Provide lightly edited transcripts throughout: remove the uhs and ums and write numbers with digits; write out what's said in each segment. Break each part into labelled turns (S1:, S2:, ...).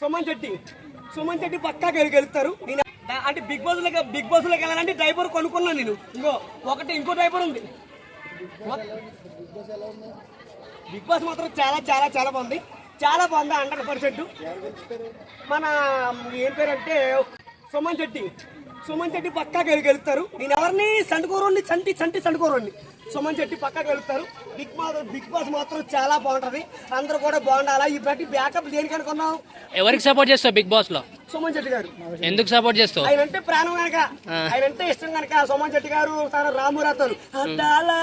S1: సుమన్ శెట్టి పక్కా గెలుస్తారు. నేను అంటే బిగ్ బాస్ లోకి వెళ్ళాలంటే డైపర్ కొనుక్కున్నాను నేను. ఇంకో డైపర్ ఉంది. బిగ్ బాస్ మాత్రం చాలా చాలా చాలా బాగుంది. చాలా బాగుంది 100%. మన ఏం పేరంటే సుమన్ శెట్టి పక్కా గెలుస్తారు. నేను ఎవరిని సండుకోరండి చంటి సండుకోరండి. సుమన్ శెట్టి పక్కా గెలుస్తారు. బిగ్ బాస్ మాత్రం చాలా బాగుంటది. అందరూ కూడా బాగుండాలా. ఈ బట్టి బ్యాకప్ దేనికి అనుకున్నాం?
S2: ఎవరికి సపోర్ట్ చేస్తావు బిగ్ బాస్ లో?
S1: సుమన్ శెట్టి గారు.
S2: ఎందుకు సపోర్ట్ చేస్తావు?
S1: ఆయనంటే ప్రాణం కనుక, ఆయనంటే ఇష్టం కనుక. సుమన్ శెట్టి గారు తన రాము రాతలు అద్దాలా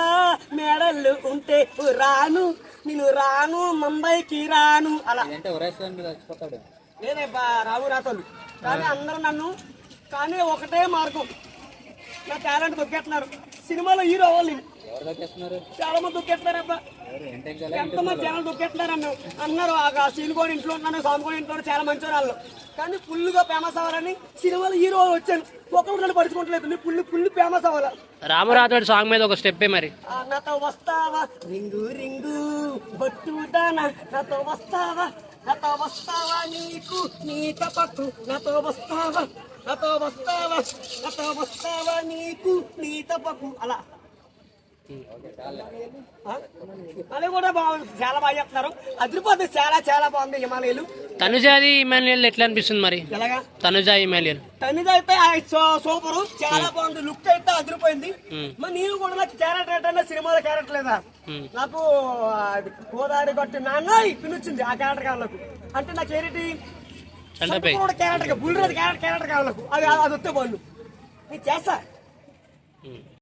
S1: మేడలు ఉంటే రాను, నేను రాను ముంబైకి రాను అలా లేదే రాము రాతలు. కానీ అందరూ నన్ను కానీ ఒకటే మార్గం, నా టాలెంట్ దొక్కేస్తున్నారు. సినిమాలో హీరో అవ్వాలి. చాలా మంది దొక్కేస్తున్నారు అబ్బా. ఎంతమంది జనాలు దొక్కేస్తున్నారు అన్నారు. ఆ సీన్ కూడా ఇంట్లో ఉన్నాను, సాము కూడా ఇంట్లో చాలా మంచి వాళ్ళు. కానీ ఫుల్గా ఫేమస్ అవ్వాలని సినిమాలో హీరో వచ్చాను. ఒకరు నన్ను పడుచుకోవట్లేదు. ఫుల్ ఫేమస్ అవ్వాలా.
S2: రాము రాథోడ్ సాంగ్ మీద ఒక స్టెప్ మరి.
S1: నాతో వస్తావా రింగు రింగు బొట్టుదానా, నాతో వస్తావా నీకు నీ తపకు, నాతో వస్తావా నీకు నీ తపకు అలా. అది కూడా బాగుంది. చాలా బాగా చెప్తున్నారు. అదిరిపోతుంది. చాలా చాలా బాగుంది. హిమాలయాలు
S2: తనుజాది ఇమాన్యుయల్ ఎట్లా అనిపిస్తుంది మరి?
S1: ఎలాగా?
S2: తనుజా ఇమాన్యుయల్
S1: అయితే సూపర్. చాలా బాగుంది. లుక్ అయితే అదిరిపోయింది. మరి నేను కూడా నాకు క్యారెక్టర్ అంటే సినిమాలో క్యారెక్టర్ లేదా నాకు గోదావరి గట్టి నాన్న పిలిచింది ఆ క్యారెక్టర్ కావాలకు. అంటే నాకు ఏమిటి క్యారెక్టర్ బుల్రాజ్ క్యారెక్టర్ కావాలకు. అది వస్తే వాళ్ళు నేను చేస్తా.